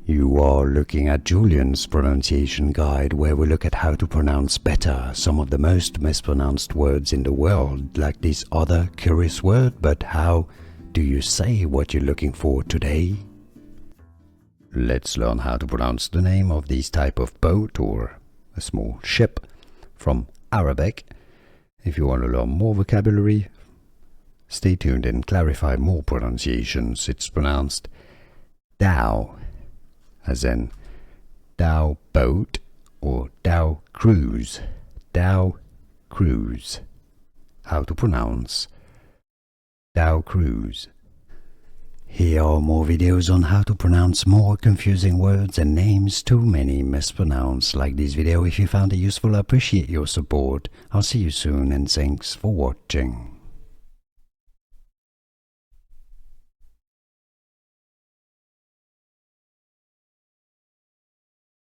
You are looking at Julian's pronunciation guide, where we look at how to pronounce better some of the most mispronounced words in the world, like this other curious word. But how do you say what you're looking for today? Let's learn how to pronounce the name of this type of boat or a small ship from Arabic. If you want to learn more vocabulary, stay tuned and clarify more pronunciations. It's pronounced dhow, as in dhow boat or dhow cruise. Dhow cruise. How to pronounce dhow cruise. Here are more videos on how to pronounce more confusing words and names too many mispronounced. Like this video if you found it useful. I appreciate your support. I'll see you soon and thanks for watching.